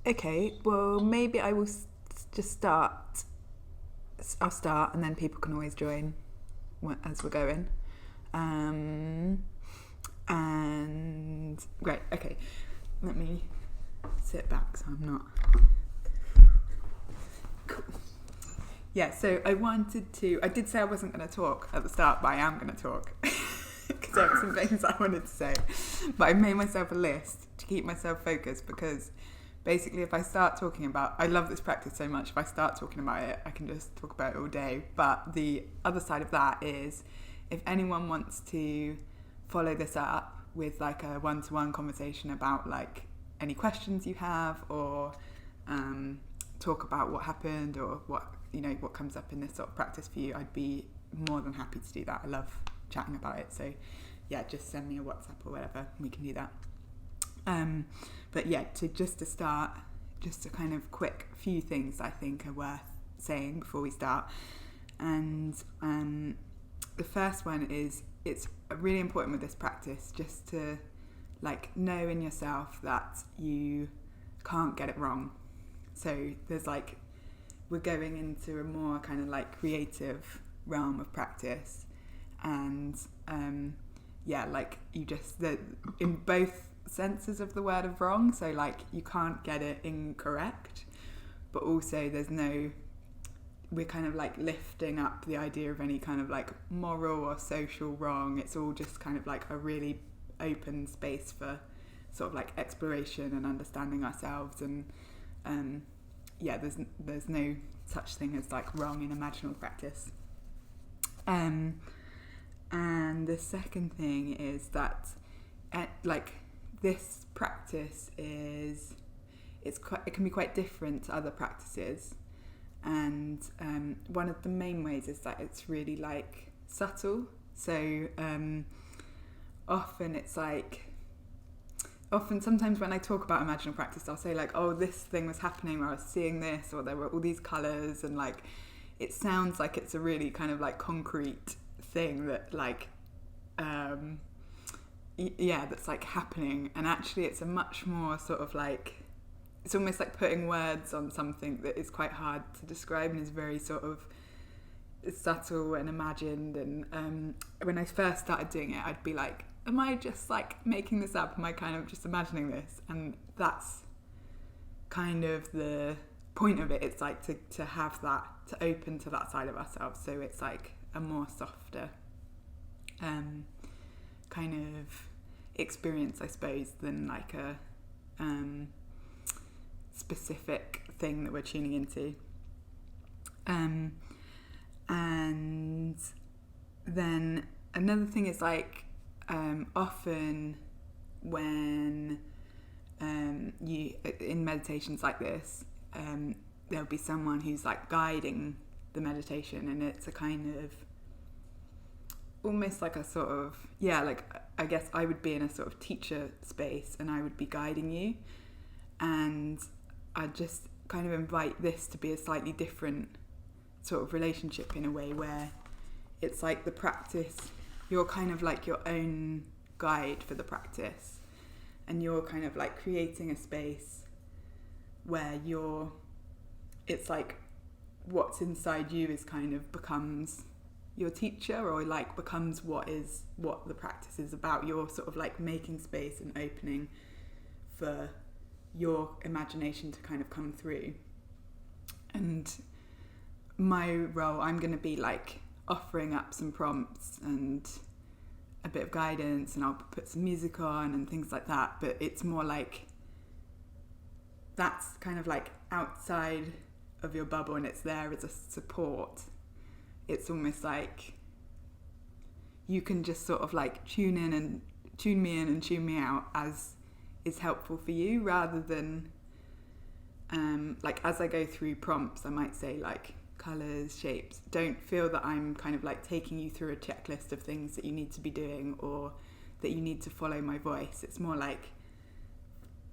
Okay, well, maybe I will just start. I'll start, and then people can always join as we're going. And great, okay. Let me sit back so I'm not. Cool. Yeah, so I did say I wasn't going to talk at the start, but I am going to talk. Because there were some things I wanted to say. But I made myself a list to keep myself focused, because basically if I start talking about, I love this practice so much, if I start talking about it, I can just talk about it all day. But the other side of that is, if anyone wants to follow this up with like a one-to-one conversation about like any questions you have, or talk about what happened, or what comes up in this sort of practice for you, I'd be more than happy to do that. I love chatting about it. So yeah, just send me a WhatsApp or whatever, we can do that. But yeah, to start, just a kind of quick few things I think are worth saying before we start. And the first one is, it's really important with this practice just to like know in yourself that you can't get it wrong. So there's like, we're going into a more kind of like creative realm of practice, and like you just, in both senses of the word of wrong, so like you can't get it incorrect, but also we're kind of like lifting up the idea of any kind of like moral or social wrong. It's all just kind of like a really open space for sort of like exploration and understanding ourselves. And there's no such thing as like wrong in imaginal practice. And the second thing is that like this practice it can be quite different to other practices. And one of the main ways is that it's really like subtle. So sometimes when I talk about imaginal practice, I'll say like, oh, this thing was happening, or I was seeing this, or there were all these colours, and like it sounds like it's a really kind of like concrete thing that like that's like happening. And actually it's a much more sort of like, it's almost like putting words on something that is quite hard to describe and is very sort of subtle and imagined. And when I first started doing it, I'd be like, am I just like making this up? Am I kind of just imagining this? And that's kind of the point of it. It's like to have that, to open to that side of ourselves. So it's like a more softer kind of experience, I suppose, than like a specific thing that we're tuning into. And then another thing is like, often when you in meditations like this, there'll be someone who's like guiding the meditation, and it's a kind of almost like a sort of, like I guess I would be in a sort of teacher space and I would be guiding you, and I just kind of invite this to be a slightly different sort of relationship, in a way where it's like the practice, you're kind of like your own guide for the practice, and you're kind of like creating a space where it's like what's inside you is kind of becomes your teacher, or like becomes what the practice is about. You're sort of like making space and opening for your imagination to kind of come through. And my role, I'm going to be like offering up some prompts and a bit of guidance, and I'll put some music on and things like that, but it's more like that's kind of like outside of your bubble, and it's there as a support. It's almost like you can just sort of like tune me in and tune me out as is helpful for you, rather than like as I go through prompts, I might say like colours, shapes. Don't feel that I'm kind of like taking you through a checklist of things that you need to be doing, or that you need to follow my voice. It's more like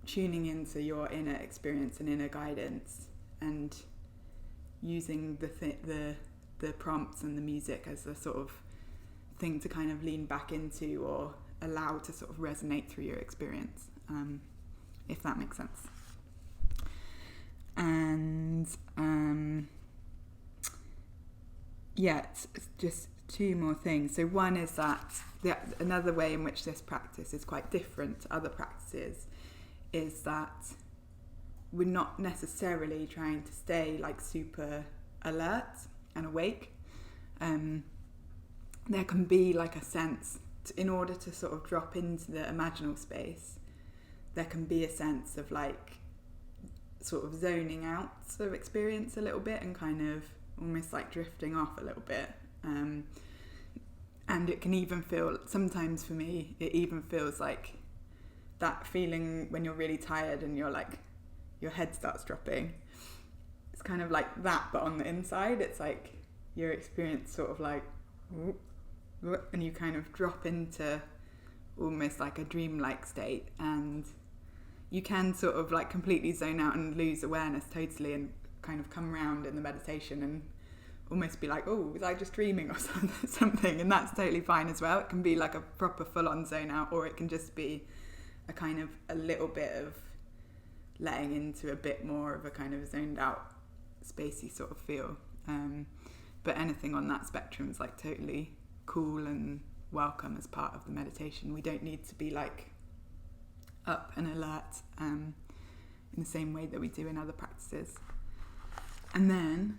tuning into your inner experience and inner guidance, and using the prompts and the music as a sort of thing to kind of lean back into, or allow to sort of resonate through your experience, if that makes sense. And it's just two more things. So one is that another way in which this practice is quite different to other practices is that we're not necessarily trying to stay like super alert and awake. There can be like a sense, in order to sort of drop into the imaginal space, there can be a sense of like sort of zoning out of experience a little bit and kind of almost like drifting off a little bit. And it can even feel, sometimes for me, it even feels like that feeling when you're really tired and you're like, your head starts dropping. It's kind of like that, but on the inside, it's like your experience sort of like, and you kind of drop into almost like a dreamlike state, and you can sort of like completely zone out and lose awareness totally and kind of come around in the meditation and almost be like, oh, was I just dreaming or something? And that's totally fine as well. It can be like a proper full-on zone out, or it can just be a kind of a little bit of letting into a bit more of a kind of zoned out, spacey sort of feel. But anything on that spectrum is like totally cool and welcome as part of the meditation. We don't need to be like up and alert in the same way that we do in other practices. And then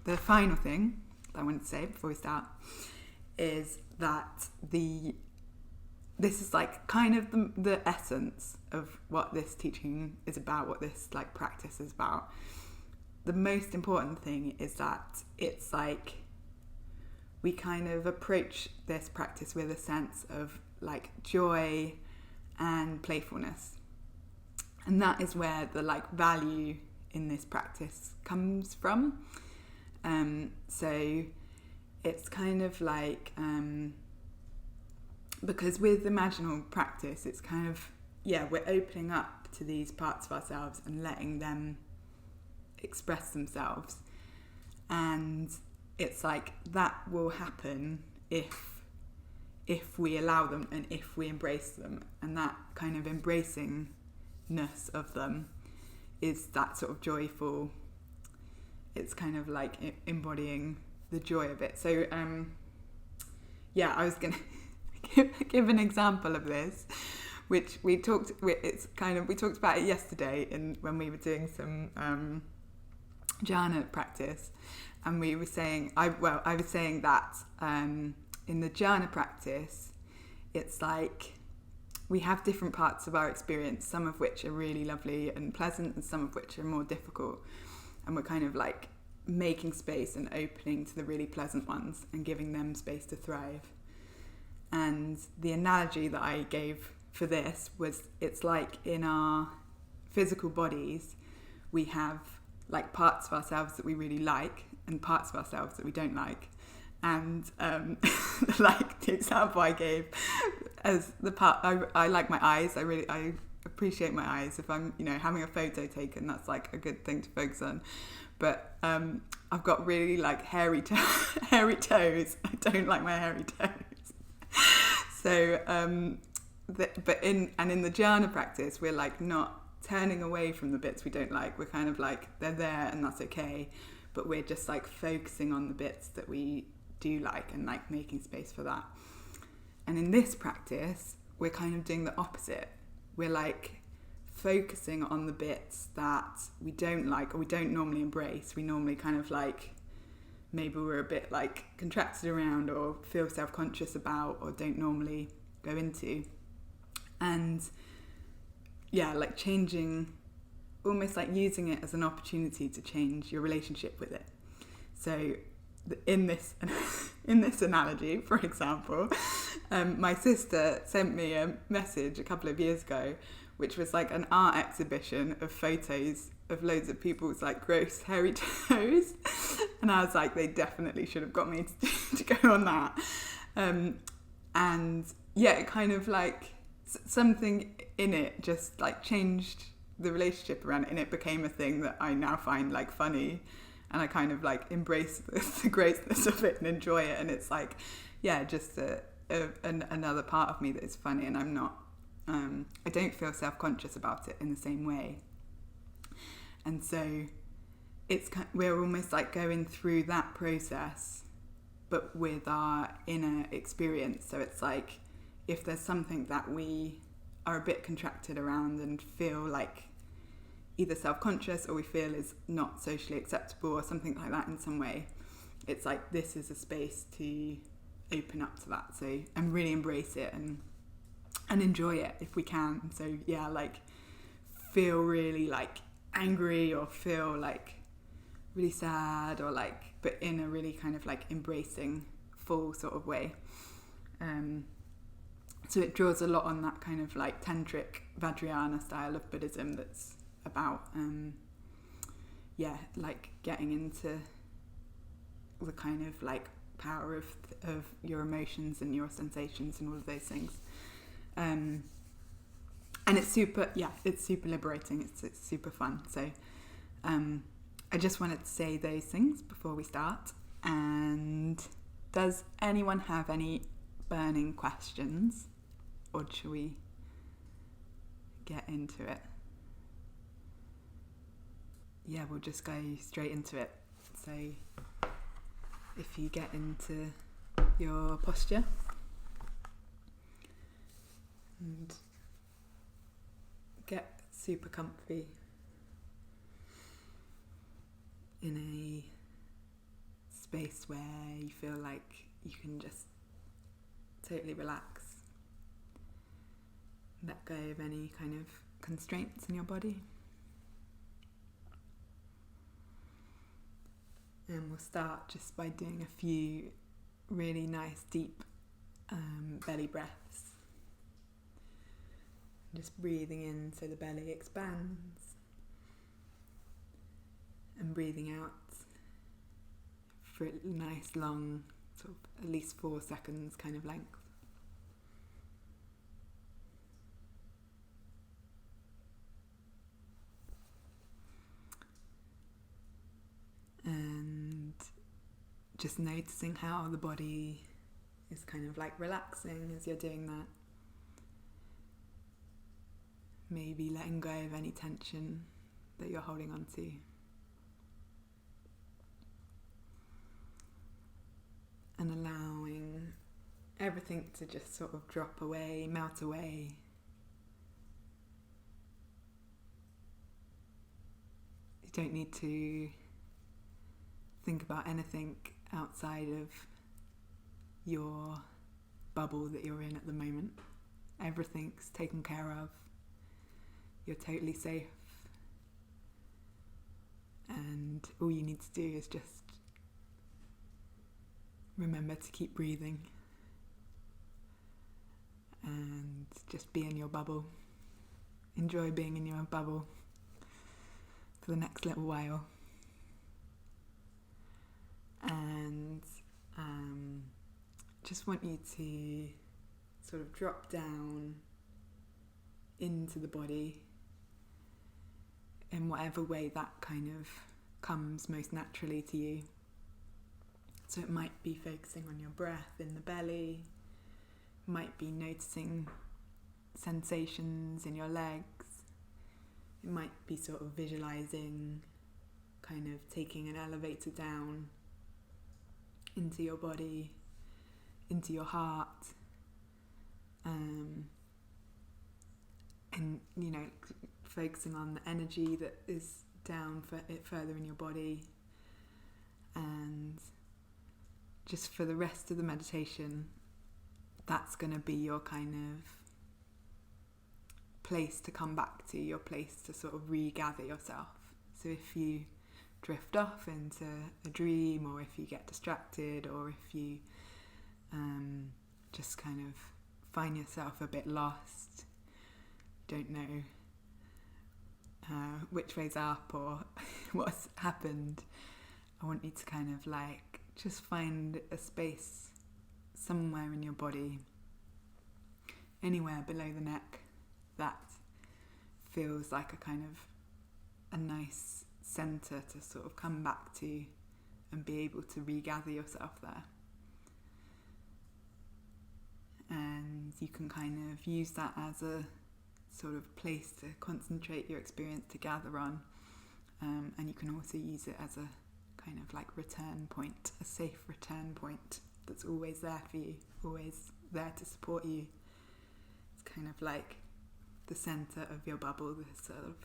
the final thing that I wanted to say before we start is that this is like kind of the essence of what this teaching is about, what this like practice is about. The most important thing is that it's like we kind of approach this practice with a sense of like joy and playfulness. And that is where the like value in this practice comes from. So it's kind of like, because with Imaginal practice, it's kind of, we're opening up to these parts of ourselves and letting them express themselves. And it's like that will happen if we allow them and if we embrace them. And that kind of embracingness of them is that sort of joyful, it's kind of like embodying the joy of it. So I was going to give an example of this, which we talked about it yesterday when we were doing some jhana practice, and we were saying, I was saying that in the jhana practice, it's like we have different parts of our experience, some of which are really lovely and pleasant, and some of which are more difficult. And we're kind of like making space and opening to the really pleasant ones and giving them space to thrive. And the analogy that I gave for this was, it's like in our physical bodies, we have like parts of ourselves that we really like and parts of ourselves that we don't like. And like the example I gave as the part, I like my eyes. I appreciate my eyes. If I'm, having a photo taken, that's like a good thing to focus on. But I've got really like hairy toes. I don't like my hairy toes. So, in the jhana practice, we're like not turning away from the bits we don't like. We're kind of like, they're there and that's okay. But we're just like focusing on the bits that we do like and like making space for that. And in this practice, we're kind of doing the opposite. We're like focusing on the bits that we don't like or we don't normally embrace. We normally kind of like, maybe we're a bit like contracted around or feel self-conscious about or don't normally go into. And like changing, almost like using it as an opportunity to change your relationship with it. So in this analogy, for example, my sister sent me a message a couple of years ago, which was like an art exhibition of photos of loads of people's like gross hairy toes, and I was like, they definitely should have got me to go on that. And it kind of like something in it just like changed the relationship around it, and it became a thing that I now find like funny, and I kind of like embrace the grossness of it and enjoy it. And it's like, just a another part of me that is funny, and I'm not. I don't feel self-conscious about it in the same way, and so we're almost like going through that process, but with our inner experience. So it's like if there's something that we are a bit contracted around and feel like either self-conscious or we feel is not socially acceptable or something like that in some way, it's like this is a space to open up to that, so and really embrace it and enjoy it if we can. So yeah, like feel really like angry or feel like really sad or like, but in a really kind of like embracing full sort of way. So it draws a lot on that kind of like tantric Vajrayana style of Buddhism that's about like getting into the kind of like power of your emotions and your sensations and all of those things. And it's super liberating. It's super fun. So I just wanted to say those things before we start. And does anyone have any burning questions, or should we get into it? Yeah, we'll just go straight into it. So if you get into your posture and get super comfy in a space where you feel like you can just totally relax, let go of any kind of constraints in your body. And we'll start just by doing a few really nice deep belly breaths. Just breathing in so the belly expands, and breathing out for a nice long, sort of at least 4 seconds kind of length. And just noticing how the body is kind of like relaxing as you're doing that. Maybe letting go of any tension that you're holding on to. And allowing everything to just sort of drop away, melt away. You don't need to think about anything outside of your bubble that you're in at the moment. Everything's taken care of. You're totally safe. And all you need to do is just remember to keep breathing and just be in your bubble. Enjoy being in your bubble for the next little while. And just want you to sort of drop down into the body in whatever way that kind of comes most naturally to you. So it might be focusing on your breath in the belly, might be noticing sensations in your legs, it might be sort of visualizing, kind of taking an elevator down into your body, into your heart, and focusing on the energy that is down further in your body. And just for the rest of the meditation, that's going to be your kind of place to come back to, your place to sort of regather yourself. So if you drift off into a dream, or if you get distracted, or if you just kind of find yourself a bit lost, don't know which way's up or what's happened, I want you to kind of like just find a space somewhere in your body, anywhere below the neck, that feels like a kind of a nice centre to sort of come back to and be able to regather yourself there. and you can kind of use that as a sort of place to concentrate your experience, to gather on, and you can also use it as a kind of like return point, a safe return point that's always there for you, always there to support you. It's kind of like the centre of your bubble, this sort of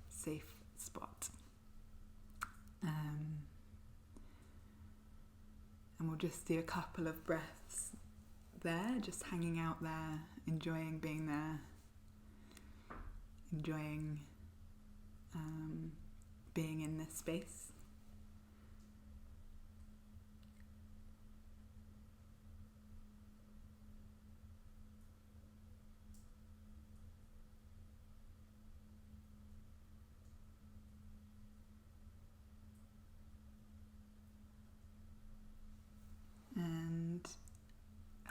safe spot. And we'll just do a couple of breaths there, just hanging out there, enjoying being there, enjoying being in this space. And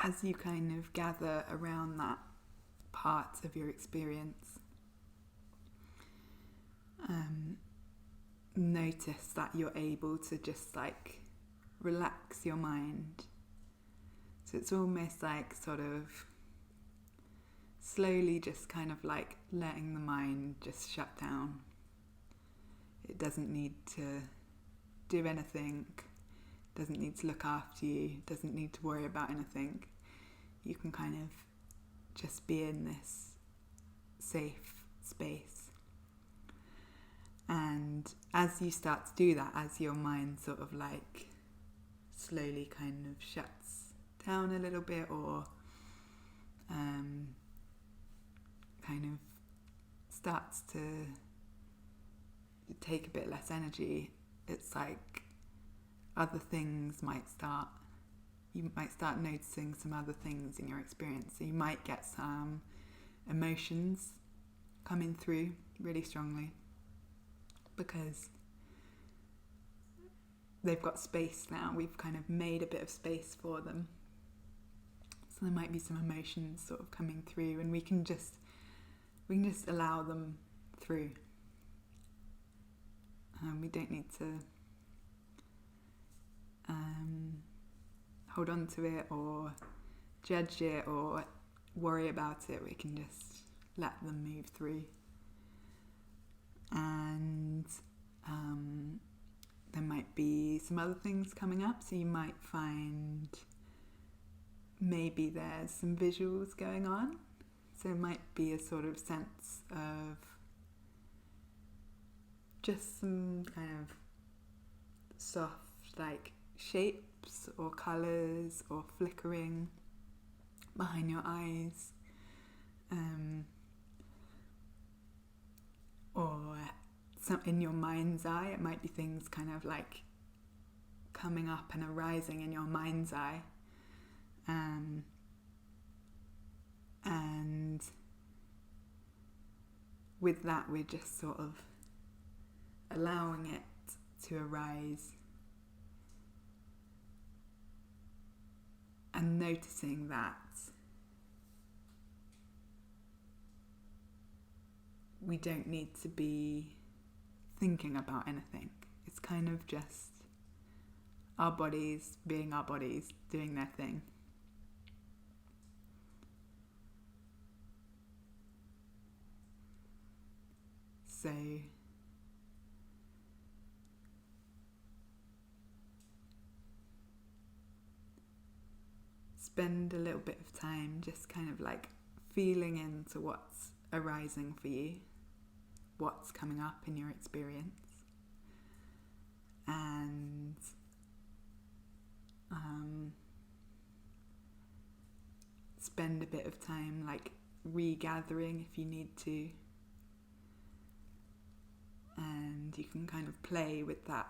as you kind of gather around that part of your experience, notice that you're able to just like relax your mind. So it's almost like sort of slowly just kind of like letting the mind just shut down. It doesn't need to do anything, doesn't need to look after you, doesn't need to worry about anything. You can kind of just be in this safe space. And as you start to do that, as your mind sort of like slowly kind of shuts down a little bit, or kind of starts to take a bit less energy, it's like other things might start, you might start noticing some other things in your experience. So you might get some emotions coming through really strongly because they've got space now. We've kind of made a bit of space for them. So there might be some emotions sort of coming through, and we can just allow them through. We don't need to hold on to it or judge it or worry about it. We can just let them move through. And there might be some other things coming up, so you might find maybe there's some visuals going on. So it might be a sort of sense of just some kind of soft like shapes or colours or flickering behind your eyes, or some in your mind's eye. It might be things kind of like coming up and arising in your mind's eye, and with that we're just sort of allowing it to arise and noticing that we don't need to be thinking about anything. It's kind of just our bodies being our bodies, doing their thing. So spend a little bit of time just kind of like feeling into what's arising for you, what's coming up in your experience, and spend a bit of time like regathering if you need to, and you can kind of play with that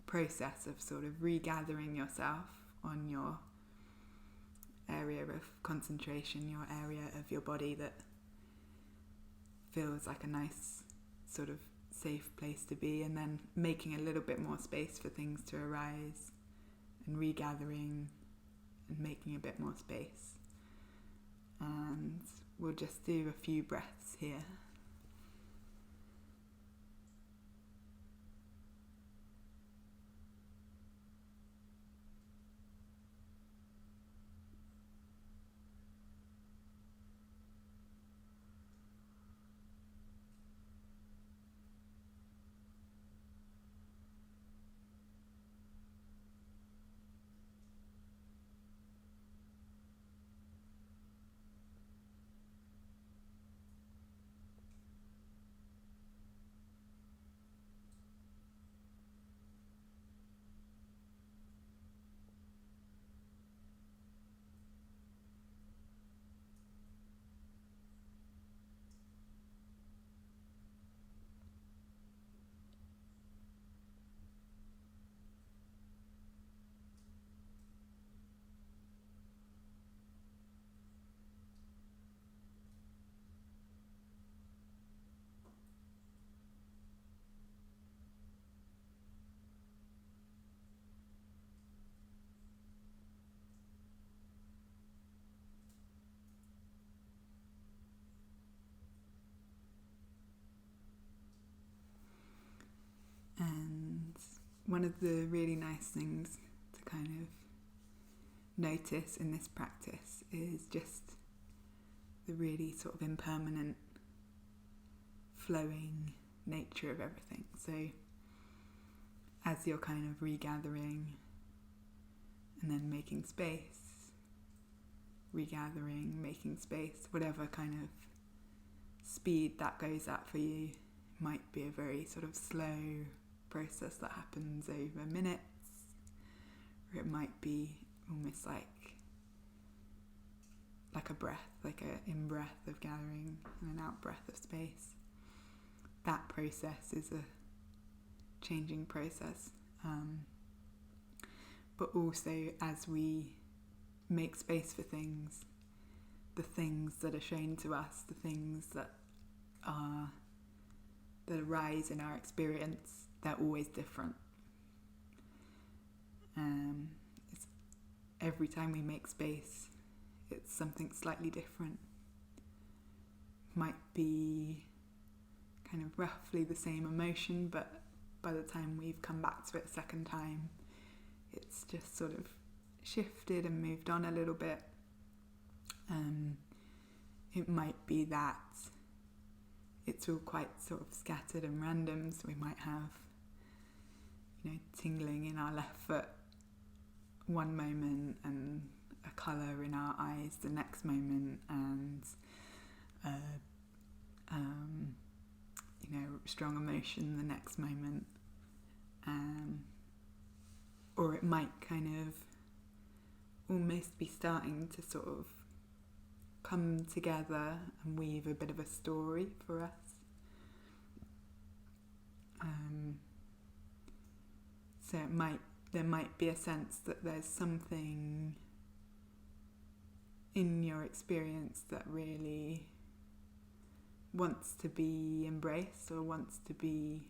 process of sort of regathering yourself on your area of concentration, your area of your body that feels like a nice sort of safe place to be, and then making a little bit more space for things to arise, and regathering and making a bit more space. And we'll just do a few breaths here. one of the really nice things to kind of notice in this practice is just the really sort of impermanent, flowing nature of everything. So as you're kind of regathering and then making space, regathering, making space, whatever kind of speed that goes at for you, might be a very sort of slow process that happens over minutes, or it might be almost like a breath, like a in-breath of gathering and an out-breath of space. That process is a changing process. But also as we make space for things, the things that are shown to us, the things that arise in our experience, they're always different. It's, every time we make space, it's something slightly different. Might be kind of roughly the same emotion, but by the time we've come back to it a second time, it's just sort of shifted and moved on a little bit. It might be that it's all quite sort of scattered and random, so we might have, tingling in our left foot one moment and a colour in our eyes the next moment, and strong emotion the next moment. Or it might kind of almost be starting to sort of come together and weave a bit of a story for us. So there might be a sense that there's something in your experience that really wants to be embraced or wants to be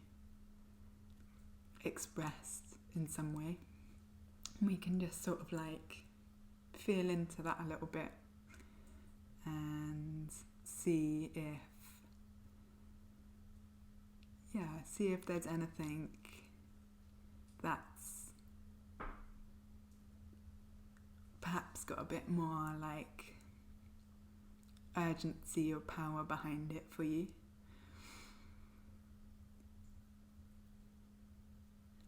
expressed in some way. We can just sort of like feel into that a little bit and see if there's anything that's perhaps got a bit more like urgency or power behind it for you.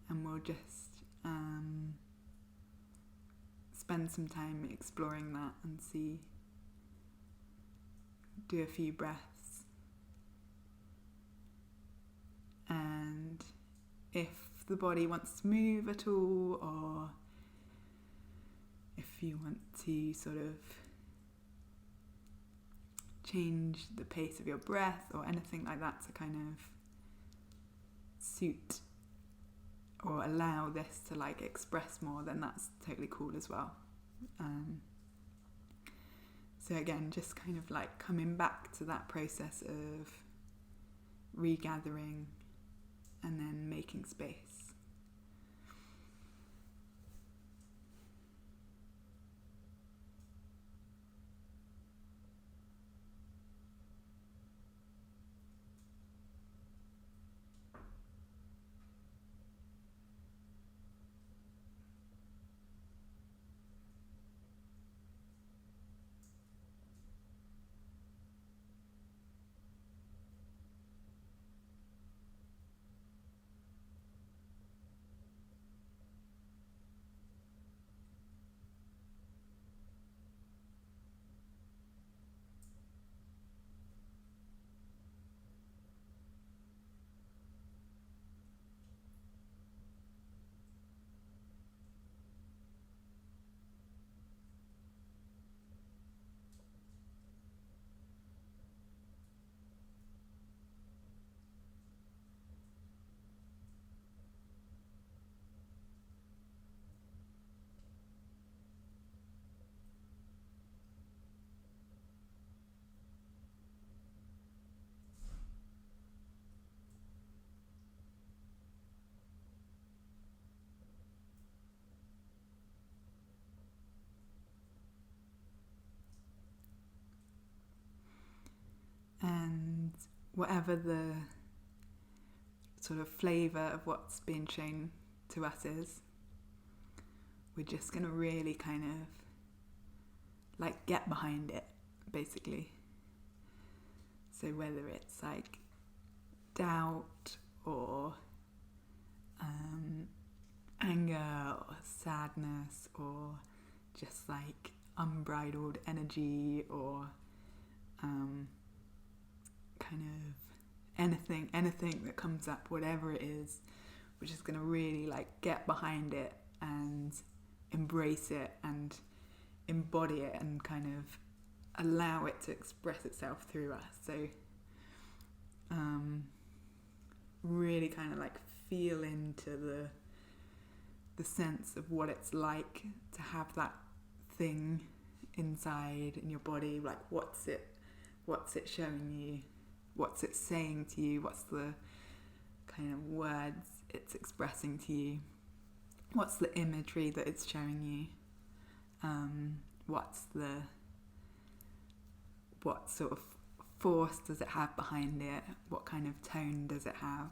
And we'll just spend some time exploring that and do a few breaths. And if the body wants to move at all, or if you want to sort of change the pace of your breath or anything like that to kind of suit or allow this to like express more, then that's totally cool as well. So again, just kind of like coming back to that process of regathering and then making space. And whatever the sort of flavour of what's being shown to us is, we're just going to really kind of like get behind it, basically. So whether it's like doubt or anger or sadness or just like unbridled energy or kind of anything that comes up, whatever it is, we're just going to really like get behind it and embrace it and embody it and kind of allow it to express itself through us. So really kind of like feel into the sense of what it's like to have that thing inside in your body. Like what's it showing you, what's it saying to you, what's the kind of words it's expressing to you, what's the imagery that it's showing you, what sort of force does it have behind it, what kind of tone does it have,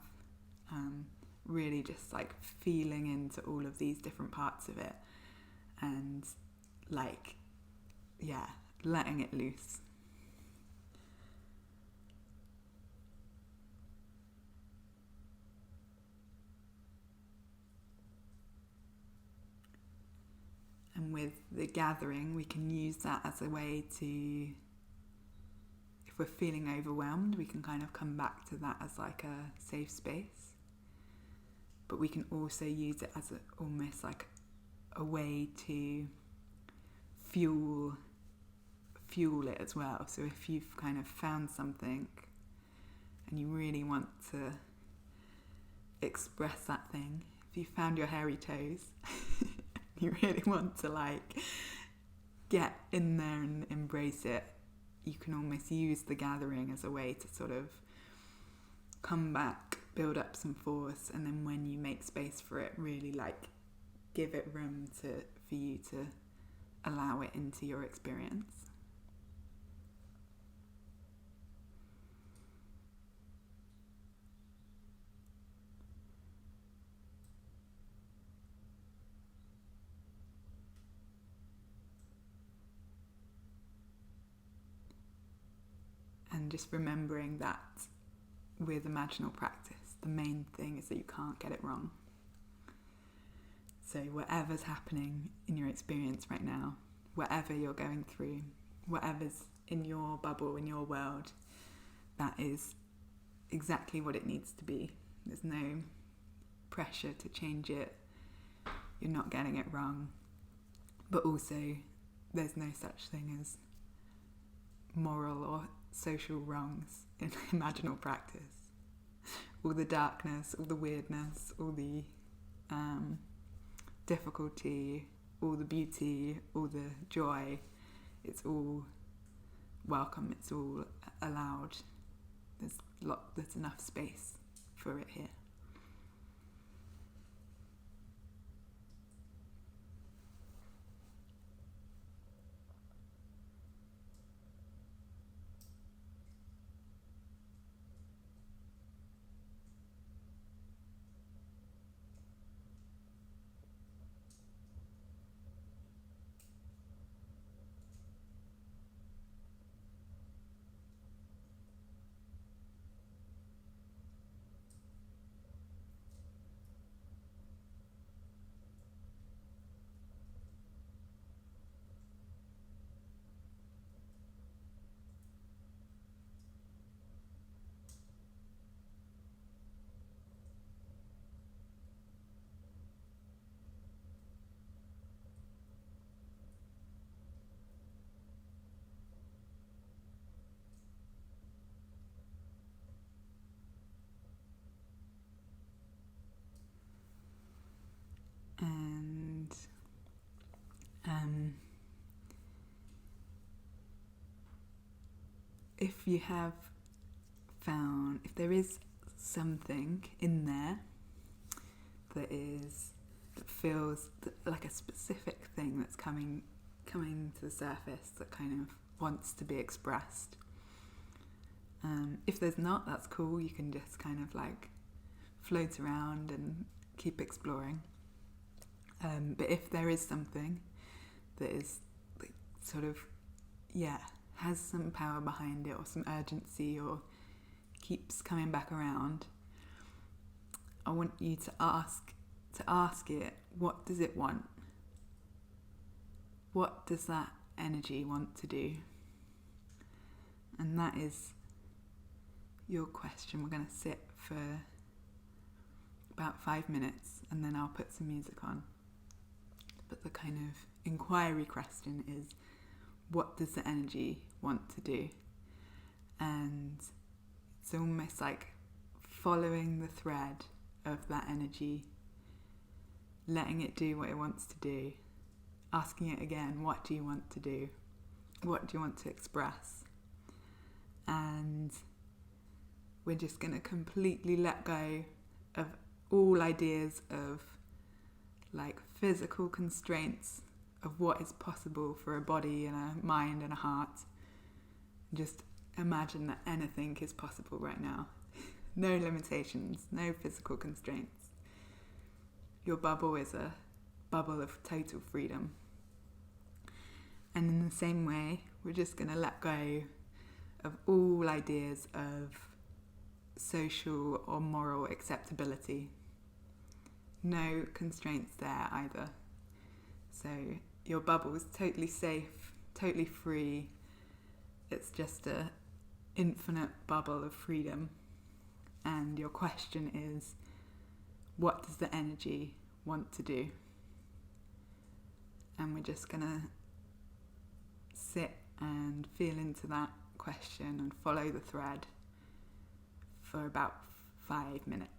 really just like feeling into all of these different parts of it and like letting it loose. And with the gathering, we can use that as a way to, if we're feeling overwhelmed, we can kind of come back to that as like a safe space. But we can also use it as almost like a way to fuel it as well. So if you've kind of found something and you really want to express that thing, if you found your hairy toes, you really want to like get in there and embrace it, you can almost use the gathering as a way to sort of come back, build up some force, and then when you make space for it, really like give it room for you to allow it into your experience. And just remembering that with Imaginal practice, the main thing is that you can't get it wrong. So whatever's happening in your experience right now, whatever you're going through, whatever's in your bubble, in your world, that is exactly what it needs to be. There's no pressure to change it. You're not getting it wrong. But also, there's no such thing as moral or social wrongs in Imaginal practice. All the darkness, all the weirdness, all the difficulty, all the beauty, all the joy, it's all welcome, it's all allowed. There's enough space for it here. And if you have found, if there is something in there that feels like a specific thing that's coming to the surface that kind of wants to be expressed, if there's not, that's cool. You can just kind of like float around and keep exploring. But if there is something that is like, sort of, has some power behind it or some urgency or keeps coming back around, I want you to ask it, what does it want? What does that energy want to do? And that is your question. We're going to sit for about 5 minutes and then I'll put some music on. But the kind of inquiry question is, what does the energy want to do? And it's almost like following the thread of that energy, letting it do what it wants to do, asking it again, what do you want to do? What do you want to express? And we're just going to completely let go of all ideas of like physical constraints of what is possible for a body and a mind and a heart. Just imagine that anything is possible right now. No limitations, no physical constraints. Your bubble is a bubble of total freedom. And in the same way, we're just going to let go of all ideas of social or moral acceptability. No constraints there either. So your bubble is totally safe, totally free. It's just an infinite bubble of freedom. And your question is, what does the energy want to do? And we're just going to sit and feel into that question and follow the thread for about 5 minutes.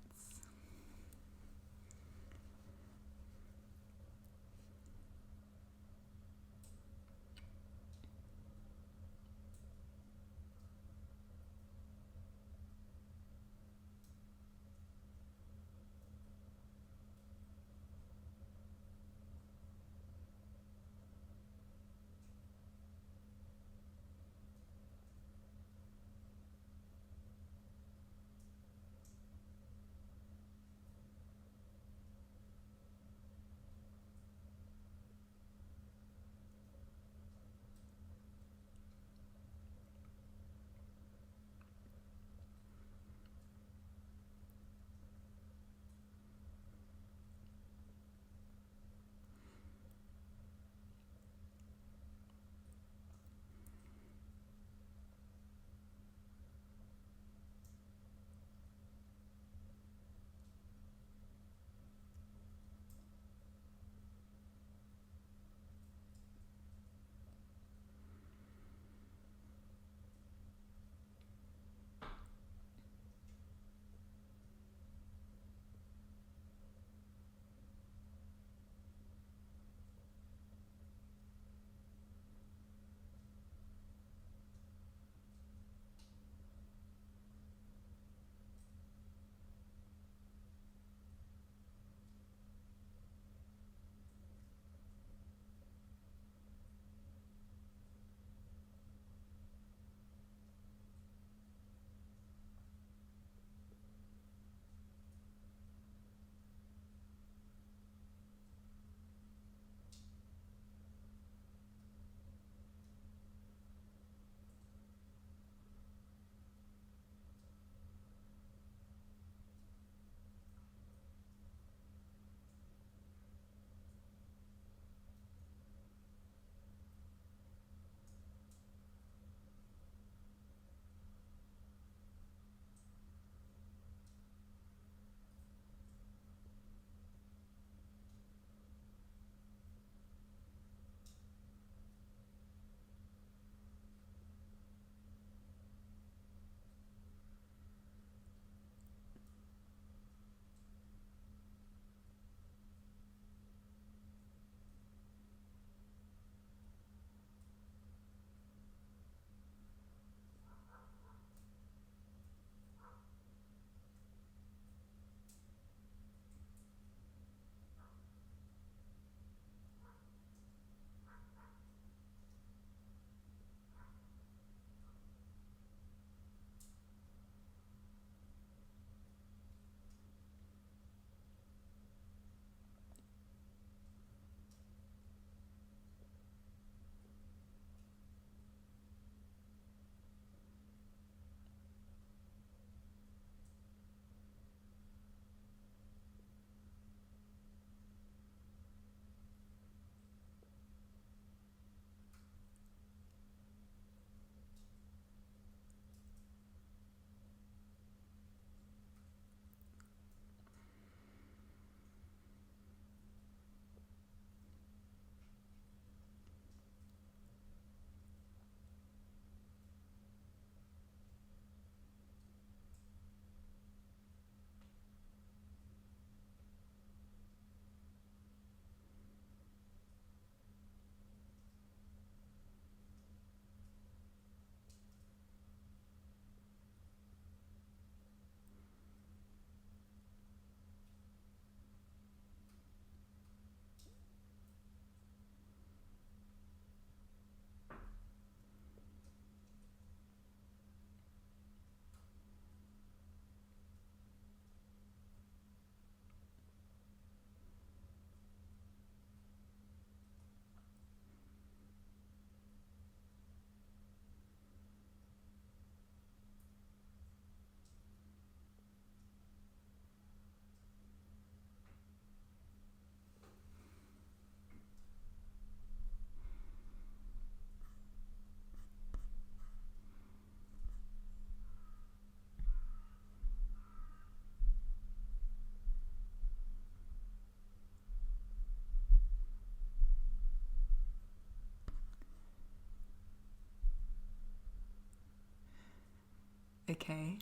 Okay,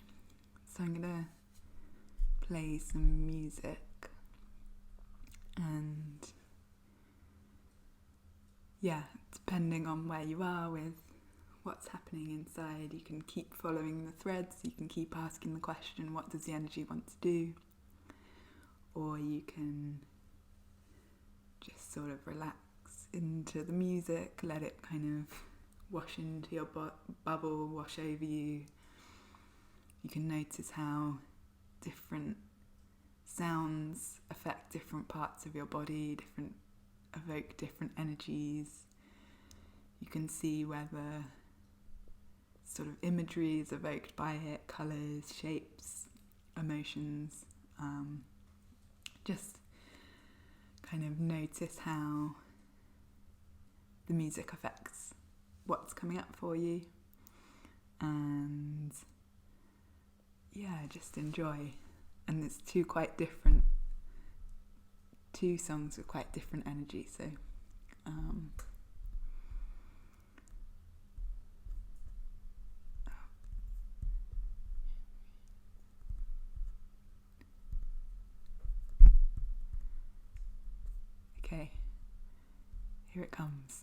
so I'm gonna play some music, and yeah, depending on where you are with what's happening inside, you can keep following the threads, you can keep asking the question, what does the energy want to do? Or you can just sort of relax into the music, let it kind of wash into your bubble, wash over you. You can notice how different sounds affect different parts of your body, evoke different energies. You can see whether sort of imagery is evoked by it, colours, shapes, emotions. Just kind of notice how the music affects what's coming up for you, and yeah, just enjoy. And it's two songs with quite different energy, so okay, here it comes.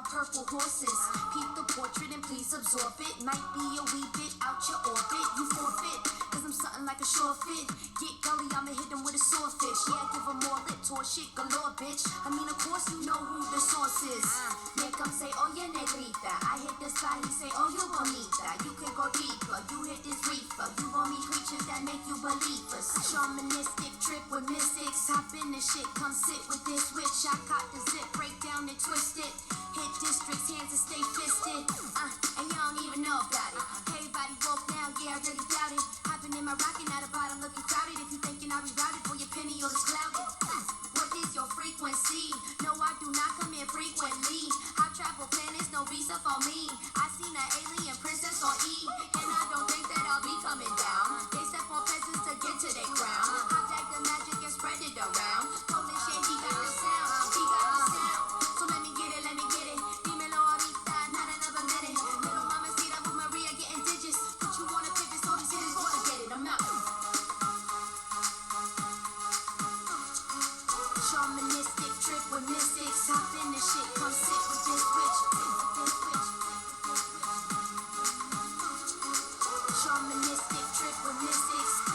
Purple horses, peep the portrait and please absorb it. Might be a wee bit out your orbit. You forfeit, cause I'm something like a shore fit. Get gully, I'ma hit them with a swordfish. Yeah, give them more lip tour shit galore, bitch. I mean, of course you know who the source is. Make them say, oh yeah, negrita. I hit the side, he say, oh you bonita. You can go deeper, you hit this reefer. You gon' meet creatures that make you believe us. Shamanistic trip with mystics. Hop in the shit, come sit with this witch. I caught the zip, break down and twist it. Hit districts, hands and stay fisted. And you don't even know about it. Everybody woke now, yeah, I really doubt it. Hopping in my rockin' at the bottom, looking crowded. If you thinking I'll be routed for your penny, you'll just clouded. What is your frequency? No, I do not come in frequently. I travel planets, no visa for me. I seen an alien princess on E, and I don't think that I'll be coming down. They step on peasants to get to their crown. I tag the magic and spread mystics. Hop in this shit, come sit with this witch. Shamanistic, trip with mystics.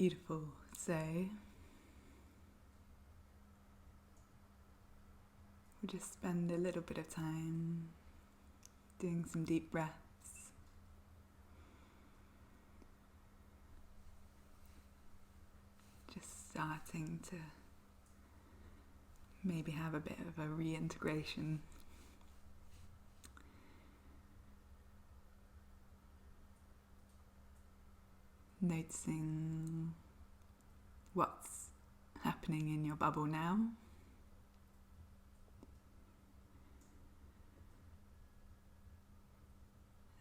Beautiful. So we'll just spend a little bit of time doing some deep breaths. Just starting to maybe have a bit of a reintegration. Noticing what's happening in your bubble now.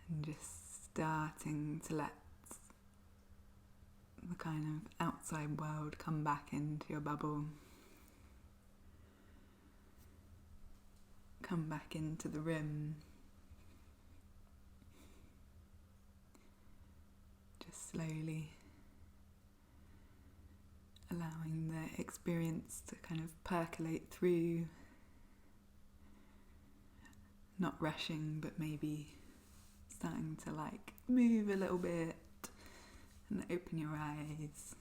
And just starting to let the kind of outside world come back into your bubble. Come back into the room. Just slowly allowing the experience to kind of percolate through. Not rushing, but maybe starting to like move a little bit and open your eyes.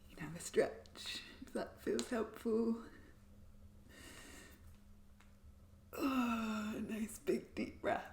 You can have a stretch if that feels helpful. Oh, nice big deep breath.